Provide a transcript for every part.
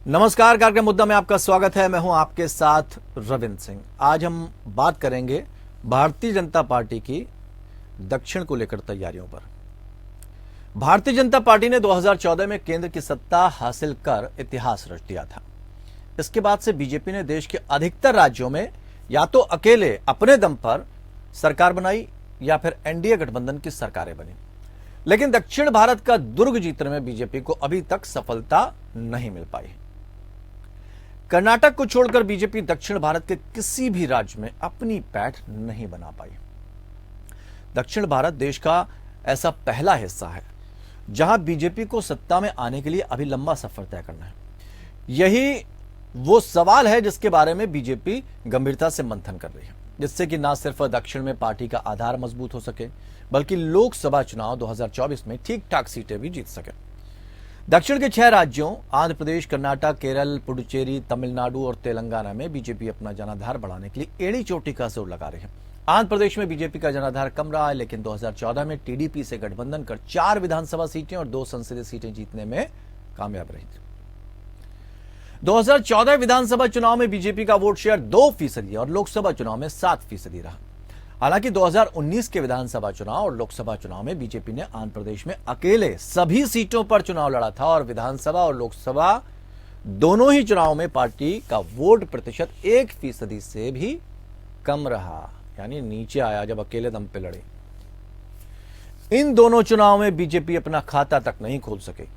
नमस्कार। कार्यक्रम मुद्दा में आपका स्वागत है। मैं हूं आपके साथ रविंद्र सिंह। आज हम बात करेंगे भारतीय जनता पार्टी की दक्षिण को लेकर तैयारियों पर। भारतीय जनता पार्टी ने 2014 में केंद्र की सत्ता हासिल कर इतिहास रच दिया था। इसके बाद से बीजेपी ने देश के अधिकतर राज्यों में या तो अकेले अपने दम पर सरकार बनाई या फिर एनडीए गठबंधन की सरकारें बनी, लेकिन दक्षिण भारत का दुर्ग जीतने में बीजेपी को अभी तक सफलता नहीं मिल पाई। कर्नाटक को छोड़कर बीजेपी दक्षिण भारत के किसी भी राज्य में अपनी पैठ नहीं बना पाई। दक्षिण भारत देश का ऐसा पहला हिस्सा है जहां बीजेपी को सत्ता में आने के लिए अभी लंबा सफर तय करना है। यही वो सवाल है जिसके बारे में बीजेपी गंभीरता से मंथन कर रही है, जिससे कि न सिर्फ दक्षिण में पार्टी का आधार मजबूत हो सके, बल्कि लोकसभा चुनाव 2024 में ठीक ठाक सीटें भी जीत सके। दक्षिण के 6 राज्यों आंध्र प्रदेश, कर्नाटक, केरल, पुडुचेरी, तमिलनाडु और तेलंगाना में बीजेपी अपना जनाधार बढ़ाने के लिए एड़ी चोटी का जोर लगा रही है। आंध्र प्रदेश में बीजेपी का जनाधार कम रहा है, लेकिन 2014 में टीडीपी से गठबंधन कर 4 विधानसभा सीटें और 2 संसदीय सीटें जीतने में कामयाब रही थी। 2014 विधानसभा चुनाव में बीजेपी का वोट शेयर 2% और लोकसभा चुनाव में 7% रहा। हालांकि 2019 के विधानसभा चुनाव और लोकसभा चुनाव में बीजेपी ने आंध्र प्रदेश में अकेले सभी सीटों पर चुनाव लड़ा था और विधानसभा और लोकसभा दोनों ही चुनाव में पार्टी का वोट प्रतिशत 1% से भी कम रहा, यानी नीचे आया जब अकेले दम पे लड़े। इन दोनों चुनाव में बीजेपी अपना खाता तक नहीं खोल सके।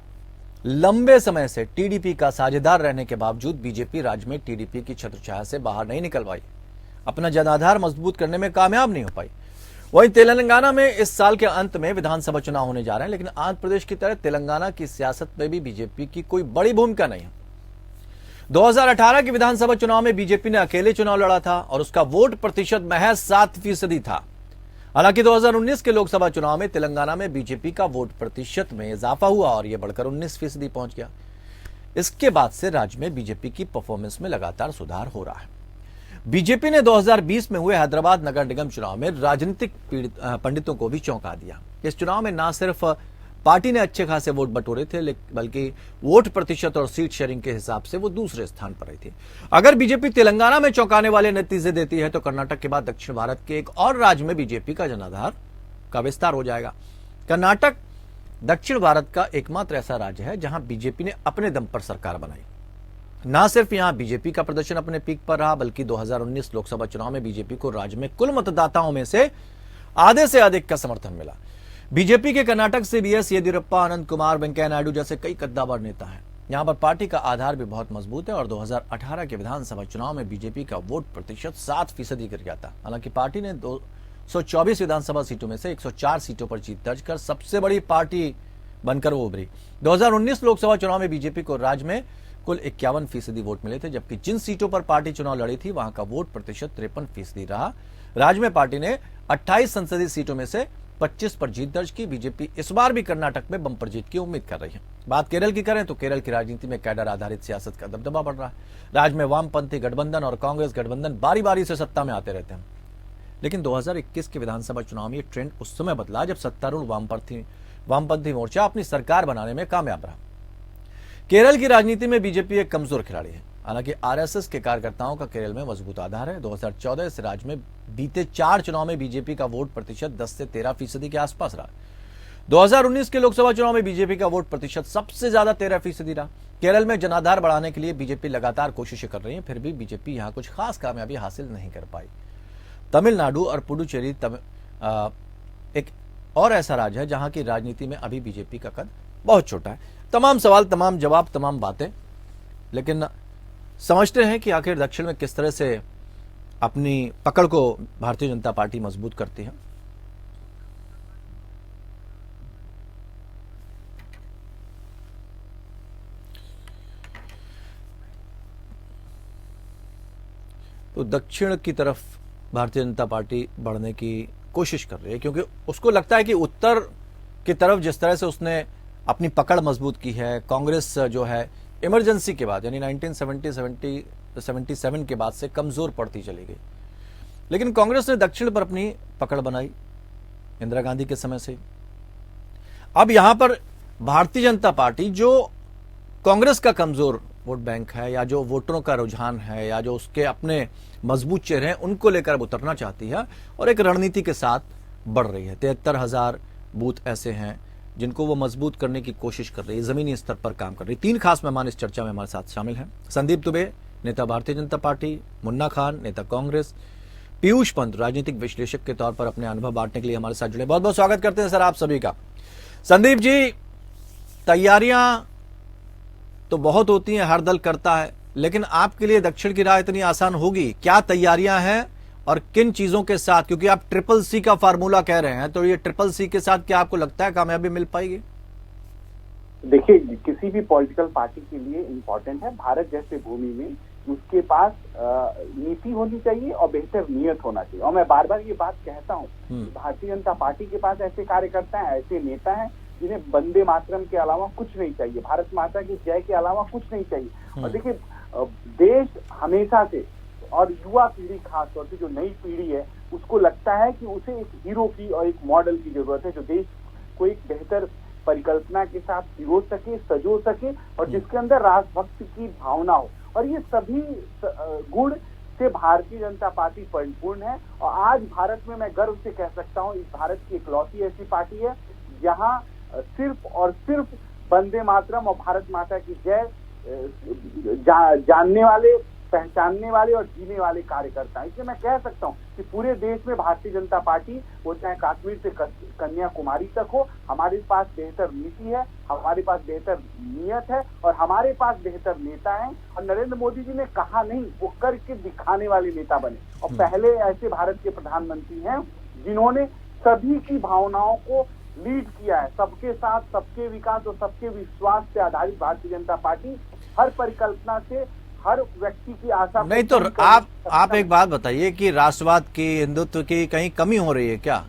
लंबे समय से टीडीपी का साझेदार रहने के बावजूद बीजेपी राज्य में टीडीपी की छत्रछाया से बाहर नहीं निकल पाई, अपना जनाधार मजबूत करने में कामयाब नहीं हो पाई। वहीं तेलंगाना में इस साल के अंत में विधानसभा चुनाव होने जा रहे हैं, लेकिन आंध्र प्रदेश की तरह तेलंगाना की सियासत में भी बीजेपी की कोई बड़ी भूमिका नहीं है। 2018 के विधानसभा चुनाव में बीजेपी ने अकेले चुनाव लड़ा था और उसका वोट प्रतिशत महज 7% था। हालांकि 2019 के लोकसभा चुनाव में तेलंगाना में बीजेपी का वोट प्रतिशत में इजाफा हुआ और यह बढ़कर 19% पहुंच गया। इसके बाद से राज्य में बीजेपी की परफॉर्मेंस में लगातार सुधार हो रहा है। बीजेपी ने 2020 में हुए हैदराबाद नगर निगम चुनाव में राजनीतिक पंडितों को भी चौंका दिया। इस चुनाव में न सिर्फ पार्टी ने अच्छे खासे वोट बटोरे थे, बल्कि वोट प्रतिशत और सीट शेयरिंग के हिसाब से वो दूसरे स्थान पर रही थी। अगर बीजेपी तेलंगाना में चौंकाने वाले नतीजे देती है तो कर्नाटक के बाद दक्षिण भारत के एक और राज्य में बीजेपी का जनाधार का विस्तार हो जाएगा। कर्नाटक दक्षिण भारत का एकमात्र ऐसा राज्य है जहां बीजेपी ने अपने दम पर सरकार बनाई। न सिर्फ यहां बीजेपी का प्रदर्शन अपने पीक पर रहा, बल्कि 2019 लोकसभा चुनाव में बीजेपी को राज्य में कुल मतदाताओं में से आधे से अधिक का समर्थन मिला। बीजेपी के कर्नाटक से बीएस येदियुरप्पा, अनंत कुमार, वेंकैया नायडू जैसे कई कद्दावर नेता हैं। यहां पर पार्टी का आधार भी बहुत मजबूत है और 2018 के विधानसभा चुनाव में बीजेपी का वोट प्रतिशत 7% गिर गया था। हालांकि पार्टी ने 224 विधानसभा सीटों में से 104 सीटों पर जीत दर्ज कर सबसे बड़ी पार्टी बनकर उभरी। 2019 लोकसभा चुनाव में बीजेपी को राज्य में कुल 51% वोट मिले थे, जबकि जिन सीटों पर पार्टी चुनाव लड़ी थी वहां का वोट प्रतिशत 53% रहा। राज्य में पार्टी ने 28 संसदीय सीटों में से 25 पर जीत दर्ज की। बीजेपी इस बार भी कर्नाटक में बंपर जीत की उम्मीद कर रही है। बात केरल की करें तो केरल की राजनीति में कैडर आधारित सियासत का दबदबा बढ़ रहा है। राज्य में वामपंथी गठबंधन और कांग्रेस गठबंधन बारी बारी से सत्ता में आते रहते हैं, लेकिन 2021 के विधानसभा चुनाव में यह ट्रेंड उस समय बदला जब सत्तारूढ़ वामपंथी मोर्चा अपनी सरकार बनाने में कामयाब रहा। केरल की राजनीति में बीजेपी एक कमजोर खिलाड़ी है। हालांकि आरएसएस के कार्यकर्ताओं का केरल में मजबूत आधार है। 2014 से राज्य में बीते 4 चुनाव में बीजेपी का वोट प्रतिशत 10 से 13% के आसपास रहा। 2019 के लोकसभा चुनाव में बीजेपी का वोट प्रतिशत सबसे ज्यादा 13% रहा। केरल में जनाधार बढ़ाने के लिए बीजेपी लगातार कोशिशें कर रही है, फिर भी बीजेपी यहां कुछ खास कामयाबी हासिल नहीं कर पाई। तमिलनाडु और पुडुचेरी एक और ऐसा राज्य है जहां की राजनीति में अभी बीजेपी का कद बहुत छोटा है। तमाम सवाल, तमाम जवाब, तमाम बातें, लेकिन समझते हैं कि आखिर दक्षिण में किस तरह से अपनी पकड़ को भारतीय जनता पार्टी मजबूत करती है। तो दक्षिण की तरफ भारतीय जनता पार्टी बढ़ने की कोशिश कर रही है, क्योंकि उसको लगता है कि उत्तर की तरफ जिस तरह से उसने अपनी पकड़ मजबूत की है, कांग्रेस जो है इमरजेंसी के बाद यानी 1977 के बाद से कमजोर पड़ती चली गई, लेकिन कांग्रेस ने दक्षिण पर अपनी पकड़ बनाई इंदिरा गांधी के समय से। अब यहां पर भारतीय जनता पार्टी जो कांग्रेस का कमजोर वोट बैंक है या जो वोटरों का रुझान है या जो उसके अपने मजबूत चेहरे हैं उनको लेकर अब उतरना चाहती है और एक रणनीति के साथ बढ़ रही है। 73,000 बूथ ऐसे हैं जिनको वो मजबूत करने की कोशिश कर रही है, जमीनी स्तर पर काम कर रही है। 3 खास मेहमान इस चर्चा में हमारे साथ शामिल हैं। संदीप दुबे, नेता भारतीय जनता पार्टी, मुन्ना खान, नेता कांग्रेस, पीयूष पंत, राजनीतिक विश्लेषक के तौर पर अपने अनुभव बांटने के लिए हमारे साथ जुड़े। बहुत बहुत स्वागत करते हैं सर आप सभी का। संदीप जी, तैयारियां तो बहुत होती हैं, हर दल करता है, लेकिन आपके लिए दक्षिण की राह इतनी आसान होगी? क्या तैयारियां हैं और किन चीजों के साथ? क्योंकि आप ट्रिपल सी का फार्मूला कह रहे हैं, तो ये ट्रिपल सी के साथ क्या आपको लगता है कामयाबी मिल पाएगी? देखिए, किसी भी पॉलिटिकल पार्टी के लिए इम्पोर्टेंट है भारत जैसे भूमि में उसके पास नीति होनी चाहिए और बेहतर नियत होना चाहिए। और मैं बार बार ये बात कहता हूँ, भारतीय जनता पार्टी के पास ऐसे कार्यकर्ता हैं, ऐसे नेता हैं जिन्हें वंदे मातरम के अलावा कुछ नहीं चाहिए, भारत माता की जय के अलावा कुछ नहीं चाहिए। और देखिए, देश हमेशा से और युवा पीढ़ी खास तौर से जो नई पीढ़ी है उसको लगता है कि उसे एक हीरो की और एक मॉडल की जरूरत है जो देश को एक बेहतर परिकल्पना के साथ पिरो सके, सजो सके और जिसके अंदर राष्ट्रभक्ति की भावना हो। और ये सभी गुण से भारतीय जनता पार्टी परिपूर्ण है। और आज भारत में मैं गर्व से कह सकता हूँ, इस भारत की इकलौती ऐसी पार्टी है जहाँ सिर्फ और सिर्फ वंदे मातरम और भारत माता की जय जानने वाले, पहचानने वाले और जीने वाले कार्यकर्ता हैं। इसलिए मैं कह सकता हूं कि पूरे देश में भारतीय जनता पार्टी, वो चाहे कश्मीर से कन्याकुमारी तक हो, हमारे पास बेहतर नीति है, हमारे पास बेहतर नियत है और हमारे पास बेहतर नेता हैं। और नरेंद्र मोदी जी ने कहा नहीं, वो करके दिखाने वाले नेता बने। और पहले ऐसे भारत के प्रधानमंत्री हैं जिन्होंने सभी की भावनाओं को लीड किया है। सबके साथ सबके विकास और सबके विश्वास से आधारित भारतीय जनता पार्टी हर परिकल्पना से हर व्यक्ति की आशा नहीं। तो आप एक बात बताइए कि राष्ट्रवाद की, हिंदुत्व की कहीं कमी हो रही है क्या?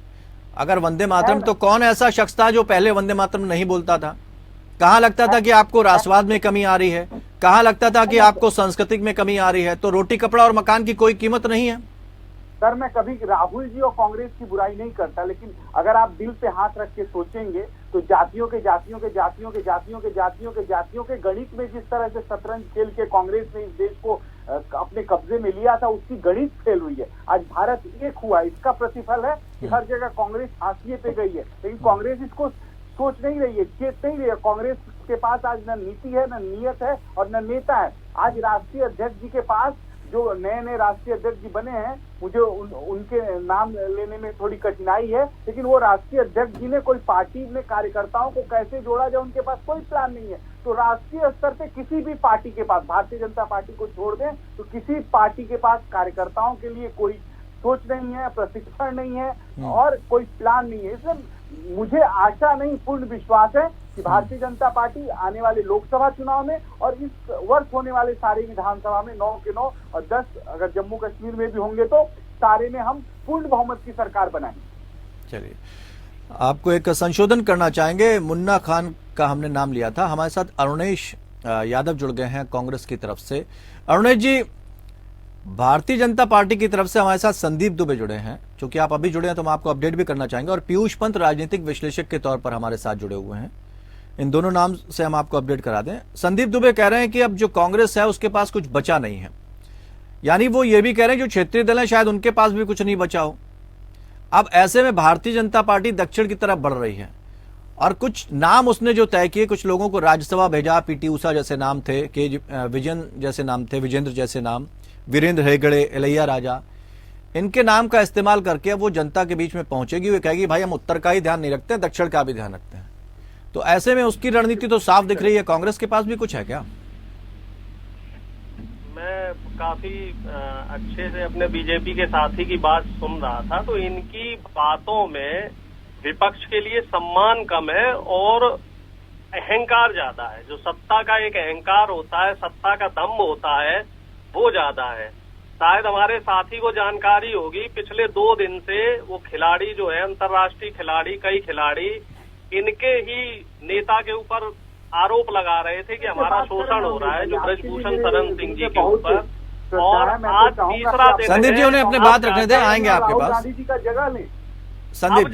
अगर वंदे मातरम, तो कौन ऐसा शख्स था जो पहले वंदे मातरम नहीं बोलता था? कहाँ लगता था कि आपको राष्ट्रवाद में कमी आ रही है? कहाँ लगता था कि आपको सांस्कृतिक में कमी आ रही है? तो रोटी कपड़ा और मकान की कोई कीमत नहीं है? सर, मैं कभी राहुल जी और कांग्रेस की बुराई नहीं करता, लेकिन अगर आप दिल पे हाथ रख के सोचेंगे तो जातियों के गणित में जिस तरह से शतरंज खेल के कांग्रेस ने इस देश को अपने कब्जे में लिया था, उसकी गणित फेल हुई है। आज भारत एक हुआ, इसका प्रतिफल है कि हर जगह कांग्रेस हाशिए पे गई है। लेकिन कांग्रेस इसको सोच नहीं रही है, चेत नहीं रही है। कांग्रेस के पास आज न नीति है, न नियत है और न नेता है। आज राष्ट्रीय अध्यक्ष जी के पास, जो नए राष्ट्रीय अध्यक्ष जी बने हैं, मुझे उनके नाम लेने में थोड़ी कठिनाई है, लेकिन वो राष्ट्रीय अध्यक्ष जी ने कोई पार्टी में कार्यकर्ताओं को कैसे जोड़ा जाए, उनके पास कोई प्लान नहीं है। तो राष्ट्रीय स्तर पे किसी भी पार्टी के पास, भारतीय जनता पार्टी को छोड़ दें तो किसी पार्टी के पास कार्यकर्ताओं के लिए कोई सोच नहीं है, प्रशिक्षण नहीं है और कोई प्लान नहीं है। इसलिए मुझे आशा नहीं, पूर्ण विश्वास है कि भारतीय जनता पार्टी आने वाले लोकसभा चुनाव में और इस वर्ष होने वाले सारे विधानसभा में 9 के 9 और 10 अगर जम्मू कश्मीर में भी होंगे तो सारे में हम पूर्ण बहुमत की सरकार बनाएंगे। चलिए, आपको एक संशोधन करना चाहेंगे। मुन्ना खान का हमने नाम लिया था। हमारे साथ अरुणेश यादव जुड़ गए हैं कांग्रेस की तरफ से। अरुणेश जी, भारतीय जनता पार्टी की तरफ से हमारे साथ संदीप दुबे जुड़े हैं। क्योंकि आप अभी जुड़े हैं तो हम आपको अपडेट भी करना चाहेंगे। और पीयूष पंत राजनीतिक विश्लेषक के तौर पर हमारे साथ जुड़े हुए हैं। इन दोनों नाम से हम आपको अपडेट करा दें। संदीप दुबे कह रहे हैं कि अब जो कांग्रेस है उसके पास कुछ बचा नहीं है, यानी वो ये भी कह रहे हैं जो क्षेत्रीय दल है शायद उनके पास भी कुछ नहीं बचा हो। अब ऐसे में भारतीय जनता पार्टी दक्षिण की तरफ बढ़ रही है और कुछ नाम उसने जो तय किए, कुछ लोगों को राज्यसभा भेजा, पीटी उषा जैसे नाम थे, के विजन जैसे नाम थे, विजेंद्र जैसे नाम, वीरेंद्र हेगड़े, इलैया राजा, इनके नाम का इस्तेमाल करके वो जनता के बीच में पहुंचेगी। वो कहेगी भाई हम उत्तर का ही ध्यान नहीं रखते, दक्षिण का भी ध्यान रखते हैं। तो ऐसे में उसकी रणनीति तो साफ दिख रही है। कांग्रेस के पास भी कुछ है क्या? मैं काफी अच्छे से अपने बीजेपी के साथी की बात सुन रहा था, तो इनकी बातों में विपक्ष के लिए सम्मान कम है और अहंकार ज्यादा है। जो सत्ता का एक अहंकार होता है, सत्ता का दम्भ होता है, वो ज्यादा है। शायद हमारे साथी को जानकारी होगी, पिछले 2 दिन से वो खिलाड़ी जो है, अंतर्राष्ट्रीय खिलाड़ी, कई खिलाड़ी इनके ही नेता के ऊपर आरोप लगा रहे थे कि हमारा शोषण हो रहा है, जो ब्रजभूषण शरण सिंह जी के ऊपर। और आज तीसरा दिन, संदीप जी उन्हें अपने बात रखने दें, आएंगे आपके पास। गांधी जी का जगह लें। संदीप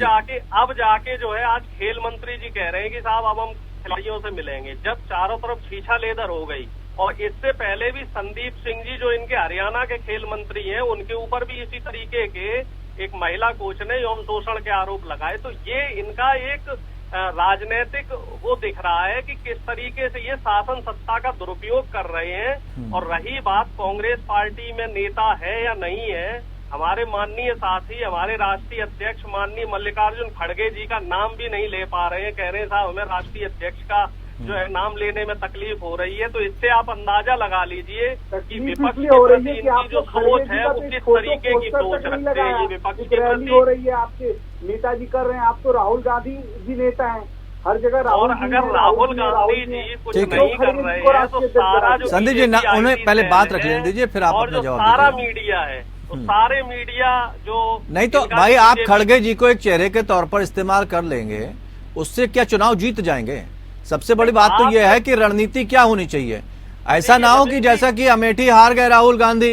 अब जाके जो है आज खेल मंत्री जी कह रहे हैं कि साहब अब हम खिलाड़ियों से मिलेंगे। जब चारों तरफ छीछा लेदर हो गई, और इससे पहले भी संदीप सिंह जी जो इनके हरियाणा के खेल मंत्री हैं, उनके ऊपर भी इसी तरीके के एक महिला कोच ने यौन शोषण के आरोप लगाए। तो ये इनका एक राजनीतिक वो दिख रहा है कि किस तरीके से ये शासन सत्ता का दुरुपयोग कर रहे हैं। और रही बात कांग्रेस पार्टी में नेता है या नहीं है, हमारे माननीय साथी, हमारे राष्ट्रीय अध्यक्ष माननीय मल्लिकार्जुन खड़गे जी का नाम भी नहीं ले पा रहे हैं। कह रहे हैं साहब हमें राष्ट्रीय अध्यक्ष का जो है नाम लेने में तकलीफ हो रही है। तो इससे आप अंदाजा लगा लीजिए कि विपक्ष के प्रति इनकी जो सोच है वो किस तरीके की सोच रखते हैं। ये विपक्ष के प्रति हो रही है, आपके नेताजी कर रहे हैं, आप तो राहुल गांधी जी नेता हैं, हर जगह राहुल। और अगर राहुल गांधी जी कुछ नहीं कर रहे हैं तो सारा जो संदीप जी उन्हें पहले बात रख लेने दीजिए, फिर आप अपना जवाब सारा मीडिया है, तो सारे मीडिया जो नहीं, तो भाई आप खड़गे जी को एक चेहरे के तौर पर इस्तेमाल कर लेंगे, उससे क्या चुनाव जीत जाएंगे? सबसे बड़ी बात तो यह है कि रणनीति क्या होनी चाहिए। ऐसा ना हो कि जैसा कि अमेठी हार गए राहुल गांधी,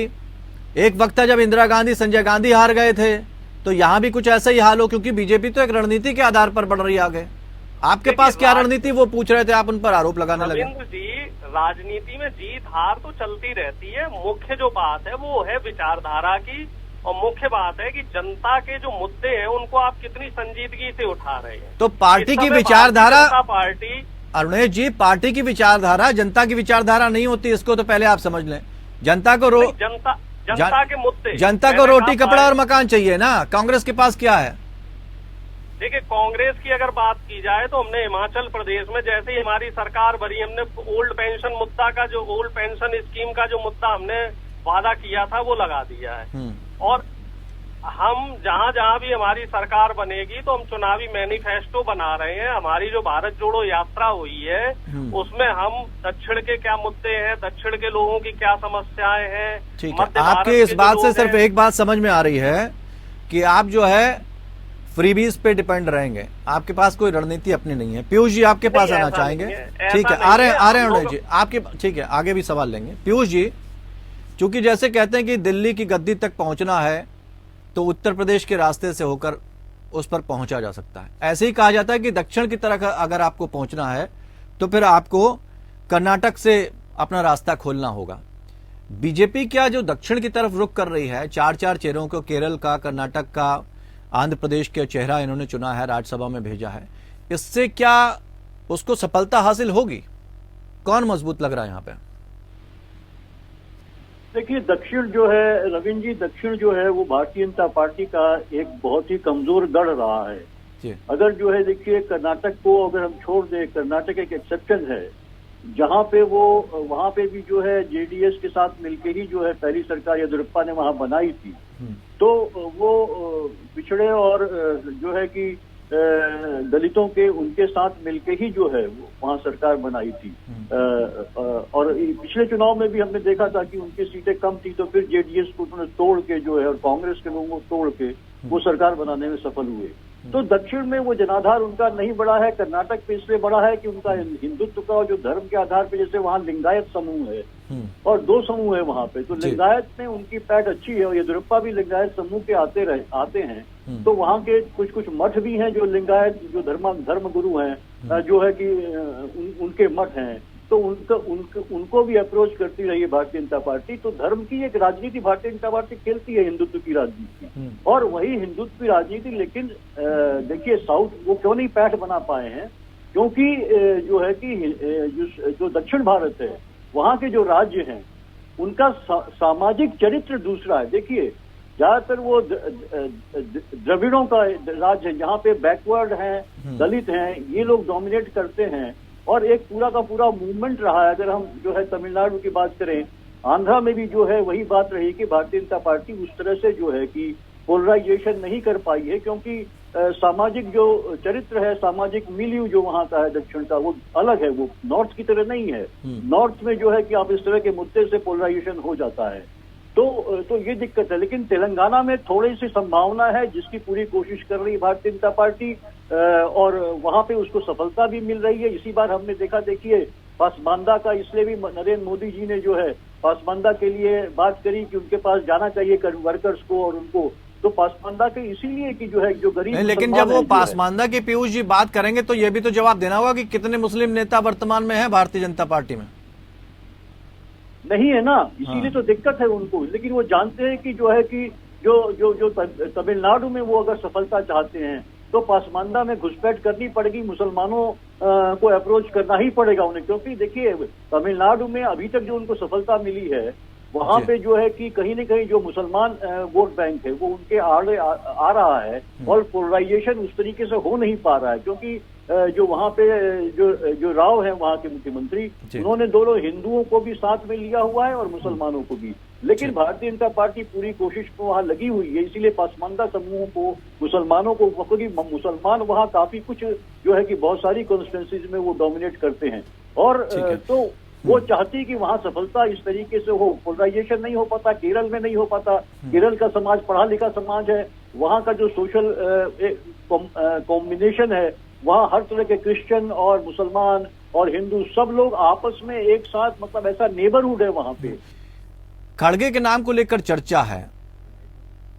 एक वक्त था जब इंदिरा गांधी संजय गांधी हार गए थे, तो यहां भी कुछ ऐसा ही हाल हो, क्योंकि बीजेपी तो एक रणनीति के आधार पर बढ़ रही है आगे। आपके पास क्या रणनीति वो पूछ रहे थे, आप उन पर आरोप लगाने लगे। रविंद्र जी, राजनीति में जीत हार तो चलती रहती है, मुख्य जो बात है वो है विचारधारा की, और मुख्य बात है कि जनता के जो मुद्दे हैं उनको आप कितनी संजीदगी से उठा रहे हैं। तो पार्टी की विचारधारा, पार्टी अरुणेश जी, पार्टी की विचारधारा जनता की विचारधारा नहीं होती, इसको तो पहले आप समझ लें। जनता को जनता के मुद्दे, जनता को रोटी कपड़ा और मकान चाहिए ना। कांग्रेस के पास क्या है? देखिए, कांग्रेस की अगर बात की जाए तो हमने हिमाचल प्रदेश में जैसे ही हमारी सरकार बनी, हमने ओल्ड पेंशन मुद्दा का जो ओल्ड पेंशन स्कीम का जो मुद्दा हमने वादा किया था वो लगा दिया है। और हम जहां जहां भी हमारी सरकार बनेगी तो हम चुनावी मैनिफेस्टो बना रहे हैं। हमारी जो भारत जोड़ो यात्रा हुई है उसमें हम दक्षिण के क्या मुद्दे हैं, दक्षिण के लोगों की क्या समस्याएं हैं। ठीक है, आपकी इस बात से सिर्फ एक बात समझ में आ रही है कि आप जो है फ्रीबीज पे डिपेंड रहेंगे, आपके पास कोई रणनीति अपनी नहीं है। पीयूष जी आपके पास आना चाहेंगे? ठीक है, आ रहे हैं अरुणेश जी आपके, ठीक है, आगे भी सवाल लेंगे। पीयूष जी, चूंकि जैसे कहते हैं कि दिल्ली की गद्दी तक पहुंचना है तो उत्तर प्रदेश के रास्ते से होकर उस पर पहुंचा जा सकता है, ऐसे ही कहा जाता है कि दक्षिण की तरफ अगर आपको पहुंचना है तो फिर आपको कर्नाटक से अपना रास्ता खोलना होगा। बीजेपी क्या जो दक्षिण की तरफ रुख कर रही है, चार चार चेहरों को, केरल का, कर्नाटक का, आंध्र प्रदेश का चेहरा इन्होंने चुना है, राज्यसभा में भेजा है, इससे क्या उसको सफलता हासिल होगी? कौन मजबूत लग रहा है यहाँ पे? देखिए, दक्षिण जो है रविंद्र जी, दक्षिण जो है वो भारतीय जनता पार्टी का एक बहुत ही कमजोर गढ़ रहा है जी। अगर जो है देखिए कर्नाटक को अगर हम छोड़ दें, कर्नाटक एक एक्सेप्शन है जहां पे वो वहां पे भी जो है जेडीएस के साथ मिलके ही जो है पहली सरकार येदियुरप्पा ने वहां बनाई थी। तो वो पिछड़े और जो है कि दलितों के उनके साथ मिलके ही जो है वो वहां सरकार बनाई थी। और पिछले चुनाव में भी हमने देखा था कि उनकी सीटें कम थी तो फिर जेडीएस को उन्होंने तोड़ के जो है और कांग्रेस के लोगों को तोड़ के वो सरकार बनाने में सफल हुए। तो दक्षिण में वो जनाधार उनका नहीं बढ़ा है। कर्नाटक पे इसलिए बढ़ा है कि उनका हिंदुत्व का जो धर्म के आधार पे, जैसे वहाँ लिंगायत समूह है और 2 समूह है वहाँ पे, तो लिंगायत में उनकी पैठ अच्छी है और येदियुरप्पा भी लिंगायत समूह के आते हैं। तो वहाँ के कुछ मठ भी हैं जो लिंगायत जो धर्म गुरु हैं जो है कि उनके मठ हैं, तो उनको भी अप्रोच करती रही है भारतीय जनता पार्टी। तो धर्म की एक राजनीति भारतीय जनता पार्टी खेलती है, हिंदुत्व की राजनीति, और वही हिंदुत्व की राजनीति। लेकिन देखिए साउथ वो क्यों नहीं पैठ बना पाए हैं, क्योंकि जो है कि जो दक्षिण भारत है वहाँ के जो राज्य हैं उनका सामाजिक चरित्र दूसरा है। देखिए ज्यादातर वो द्रविड़ों का राज्य है, जहाँ पे बैकवर्ड हैं, दलित हैं, ये लोग डोमिनेट करते हैं और एक पूरा का पूरा मूवमेंट रहा है। अगर हम जो है तमिलनाडु की बात करें, आंध्रा में भी जो है वही बात रही कि भारतीय जनता पार्टी उस तरह से जो है कि पोलराइजेशन नहीं कर पाई है, क्योंकि सामाजिक जो चरित्र है, सामाजिक मिलियू जो वहाँ का है दक्षिण का, वो अलग है, वो नॉर्थ की तरह नहीं है। नॉर्थ में जो है कि आप इस तरह के मुद्दे से पोलराइजेशन हो जाता है, तो ये दिक्कत है। लेकिन तेलंगाना में थोड़ी सी संभावना है जिसकी पूरी कोशिश कर रही है भारतीय जनता पार्टी और वहां पे उसको सफलता भी मिल रही है। इसी बार हमने देखा, देखिए पासमानदा का इसलिए भी नरेंद्र मोदी जी ने जो है पासमानदा के लिए बात करी कि उनके पास जाना चाहिए वर्कर्स को और उनको, तो पासमानदा के इसीलिए कि जो है जो गरीब, लेकिन जब वो पासमानदा की पीयूष जी बात करेंगे तो ये भी तो जवाब देना होगा कि कितने मुस्लिम नेता वर्तमान में है भारतीय जनता पार्टी में। नहीं है ना, इसीलिए तो दिक्कत है उनको। लेकिन वो जानते हैं कि जो है कि जो जो जो तमिलनाडु में वो अगर सफलता चाहते हैं तो पासमानदा में घुसपैठ करनी पड़ेगी, मुसलमानों को अप्रोच करना ही पड़ेगा उन्हें। क्योंकि देखिए तमिलनाडु में अभी तक जो उनको सफलता मिली है वहां पे जो है कि कहीं न कहीं जो मुसलमान वोट बैंक है वो उनके आड़े आ रहा है, और पोलराइजेशन उस तरीके से हो नहीं पा रहा है। क्योंकि जो वहां पे जो राव है वहां के मुख्यमंत्री, उन्होंने दोनों हिंदुओं को भी साथ में लिया हुआ है और मुसलमानों को भी। लेकिन भारतीय जनता पार्टी पूरी कोशिश में वहां लगी हुई है, इसीलिए पासमानदा समूहों को, मुसलमानों को, क्योंकि मुसलमान वहां काफी कुछ जो है कि बहुत सारी कॉन्स्टिट्यूंसीज में वो डोमिनेट करते हैं, और तो वो चाहती कि वहां सफलता इस तरीके से हो। पोलराइजेशन नहीं हो पाता, केरल में नहीं हो पाता। केरल का समाज पढ़ा लिखा समाज है, वहां का जो सोशल कॉम्बिनेशन है, वहां हर तरह के क्रिश्चियन और मुसलमान और हिंदू सब लोग आपस में एक साथ, मतलब ऐसा नेबरहुड है वहां पे। खड़गे के नाम को लेकर चर्चा है,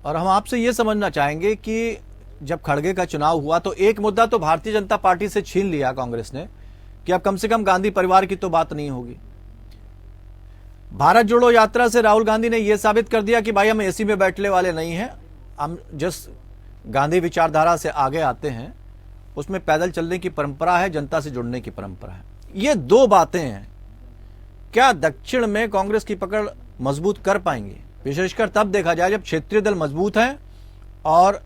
और हम आपसे ये समझना चाहेंगे कि जब खड़गे का चुनाव हुआ तो एक मुद्दा तो भारतीय जनता पार्टी से छीन लिया कांग्रेस ने कि अब कम से कम गांधी परिवार की तो बात नहीं होगी। भारत जोड़ो यात्रा से राहुल गांधी ने यह साबित कर दिया कि भाई हम एसी में बैठने वाले नहीं हैं, हम जिस गांधी विचारधारा से आगे आते हैं उसमें पैदल चलने की परंपरा है, जनता से जुड़ने की परंपरा है। ये दो बातें हैं, क्या दक्षिण में कांग्रेस की पकड़ मजबूत कर पाएंगे? विशेषकर तब देखा जाए जब क्षेत्रीय दल मजबूत हैं और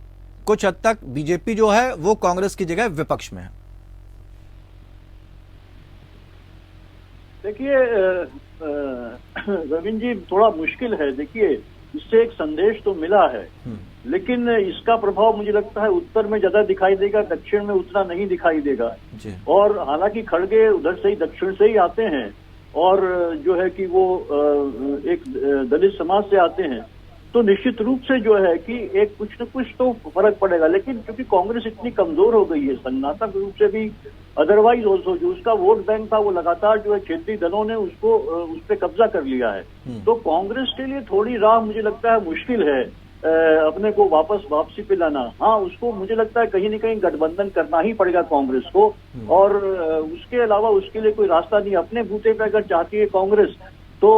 कुछ हद तक बीजेपी जो है वो कांग्रेस की जगह विपक्ष में है। देखिए रविंद्र जी, थोड़ा मुश्किल है। देखिए इससे एक संदेश तो मिला है, लेकिन इसका प्रभाव मुझे लगता है उत्तर में ज्यादा दिखाई देगा, दक्षिण में उतना नहीं दिखाई देगा। और हालांकि खड़गे उधर से ही, दक्षिण से ही आते हैं, और जो है कि वो एक दलित समाज से आते हैं, तो निश्चित रूप से जो है कि एक कुछ न कुछ तो फर्क पड़ेगा। लेकिन क्योंकि कांग्रेस इतनी कमजोर हो गई है संगठनात्मक रूप से भी, अदरवाइज ऑल्सो जो उसका वोट बैंक था वो लगातार जो है क्षेत्रीय दलों ने उसको उस पर कब्जा कर लिया है। तो कांग्रेस के लिए थोड़ी राह मुझे लगता है मुश्किल है अपने को वापसी पे लाना। हाँ, उसको मुझे लगता है कहीं न कहीं गठबंधन करना ही पड़ेगा कांग्रेस को, और उसके अलावा उसके लिए कोई रास्ता नहीं। अपने बूते पे अगर चाहती है कांग्रेस तो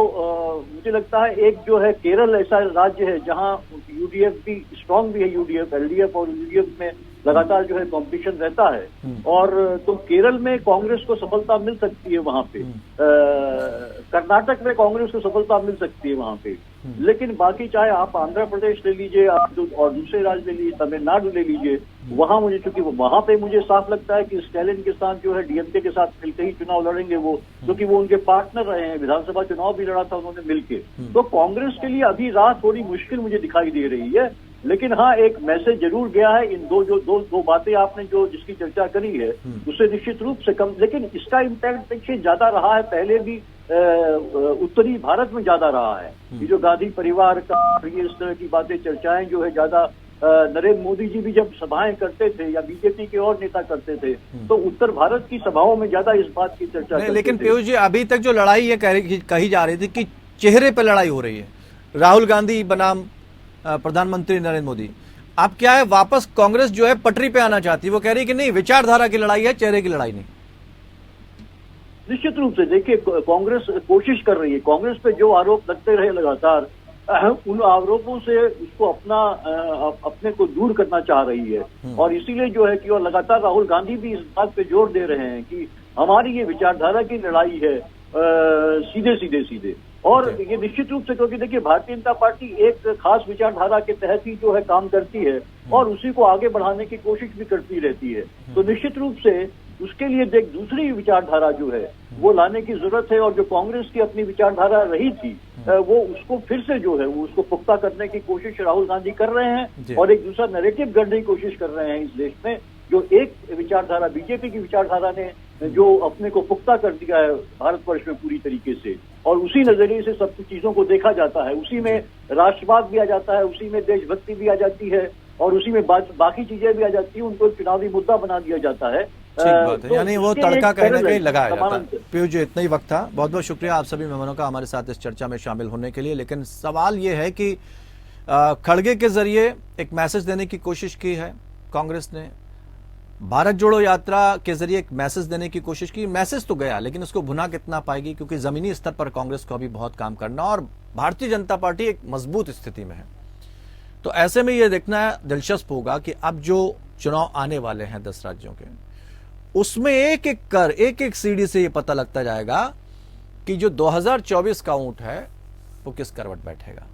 मुझे लगता है एक जो है केरल ऐसा राज्य है जहां यूडीएफ भी स्ट्रांग भी है, यूडीएफ, एलडीएफ और यूडीएफ में लगातार जो है कंपटीशन रहता है, और तो केरल में कांग्रेस को सफलता मिल सकती है वहां पे। कर्नाटक में कांग्रेस को सफलता मिल सकती है वहां पे। लेकिन बाकी चाहे आप आंध्र प्रदेश ले लीजिए, आप और दूसरे राज्य ले लीजिए, तमिलनाडु ले लीजिए, वहां मुझे चूंकि वहां पे मुझे साफ लगता है कि स्टैलिन के साथ जो है डीएमके के साथ मिलकर ही चुनाव लड़ेंगे वो, क्योंकि वो उनके पार्टनर रहे हैं। विधानसभा चुनाव भी लड़ा था उन्होंने मिलके। तो कांग्रेस के लिए अभी राह थोड़ी मुश्किल मुझे दिखाई दे रही है। लेकिन हाँ, एक मैसेज जरूर गया है। इन दो बातें आपने जो जिसकी चर्चा करी है उससे निश्चित रूप से कम, लेकिन इसका इम्पैक्ट देखिए ज्यादा रहा है, पहले भी उत्तरी भारत में ज्यादा रहा है। ये जो गांधी परिवार का, ये इस तरह की बातें, चर्चाएं जो है ज्यादा नरेंद्र मोदी जी भी जब सभाएं करते थे या बीजेपी के और नेता करते थे तो उत्तर भारत की सभाओं में ज्यादा इस बात की चर्चा करते थे। लेकिन पीयूष जी, अभी तक जो लड़ाई ये कही जा रही थी कि चेहरे पर लड़ाई हो रही है, राहुल गांधी बनाम प्रधानमंत्री नरेंद्र मोदी, अब क्या है, वापस कांग्रेस जो है पटरी पे आना चाहती है। वो कह रही है कि नहीं, विचारधारा की लड़ाई है, चेहरे की लड़ाई नहीं। निश्चित रूप से देखिए कांग्रेस कोशिश कर रही है। कांग्रेस पे जो आरोप लगते रहे लगातार, उन आरोपों से उसको अपने को दूर करना चाह रही है, और इसीलिए जो है कि और लगातार राहुल गांधी भी इस बात पे जोर दे रहे हैं कि हमारी ये विचारधारा की लड़ाई है, सीधे। और ये निश्चित रूप से, क्योंकि देखिए भारतीय जनता पार्टी एक खास विचारधारा के तहत ही जो है काम करती है और उसी को आगे बढ़ाने की कोशिश भी करती रहती है। तो निश्चित रूप से उसके लिए एक दूसरी विचारधारा जो है वो लाने की जरूरत है, और जो कांग्रेस की अपनी विचारधारा रही थी वो उसको फिर से जो है वो उसको पुख्ता करने की कोशिश राहुल गांधी कर रहे हैं, और एक दूसरा नैरेटिव गढ़ने की कोशिश कर रहे हैं इस देश में। जो एक विचारधारा बीजेपी की विचारधारा ने जो अपने को पुख्ता कर दिया है भारतवर्ष में पूरी तरीके से, और उसी नजरिए से सब कुछ चीजों को देखा जाता है। उसी में राष्ट्रवाद भी आ जाता है, उसी में देशभक्ति भी आ जाती है, और उसी में बाकी चीजें भी आ जाती है। उनको चुनावी मुद्दा बना दिया जाता है। तो यानी वो तड़का कहीं ना कहीं लगाया जाता है। पीयूष जी, इतना ही वक्त था। बहुत बहुत शुक्रिया आप सभी मेहमानों का हमारे साथ इस चर्चा में शामिल होने के लिए। लेकिन सवाल ये है कि खड़गे के जरिए एक मैसेज देने की कोशिश की है कांग्रेस ने, भारत जोड़ो यात्रा के जरिए एक मैसेज देने की कोशिश की। मैसेज तो गया, लेकिन उसको भुना कितना पाएगी, क्योंकि जमीनी स्तर पर कांग्रेस को अभी बहुत काम करना और भारतीय जनता पार्टी एक मजबूत स्थिति में है। तो ऐसे में यह देखना दिलचस्प होगा कि अब जो चुनाव आने वाले हैं 10 राज्यों के, उसमें एक एक सीढ़ी से यह पता लगता जाएगा कि जो 2024 का ऊंट है वो किस करवट बैठेगा,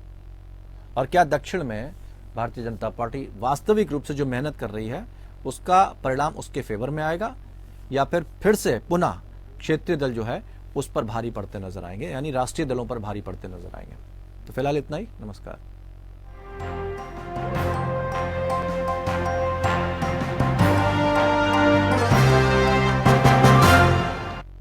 और क्या दक्षिण में भारतीय जनता पार्टी वास्तविक रूप से जो मेहनत कर रही है उसका परिणाम उसके फेवर में आएगा, या फिर से पुनः क्षेत्रीय दल जो है उस पर भारी पड़ते नजर आएंगे, यानी राष्ट्रीय दलों पर भारी पड़ते नजर आएंगे। तो फिलहाल इतना ही। नमस्कार।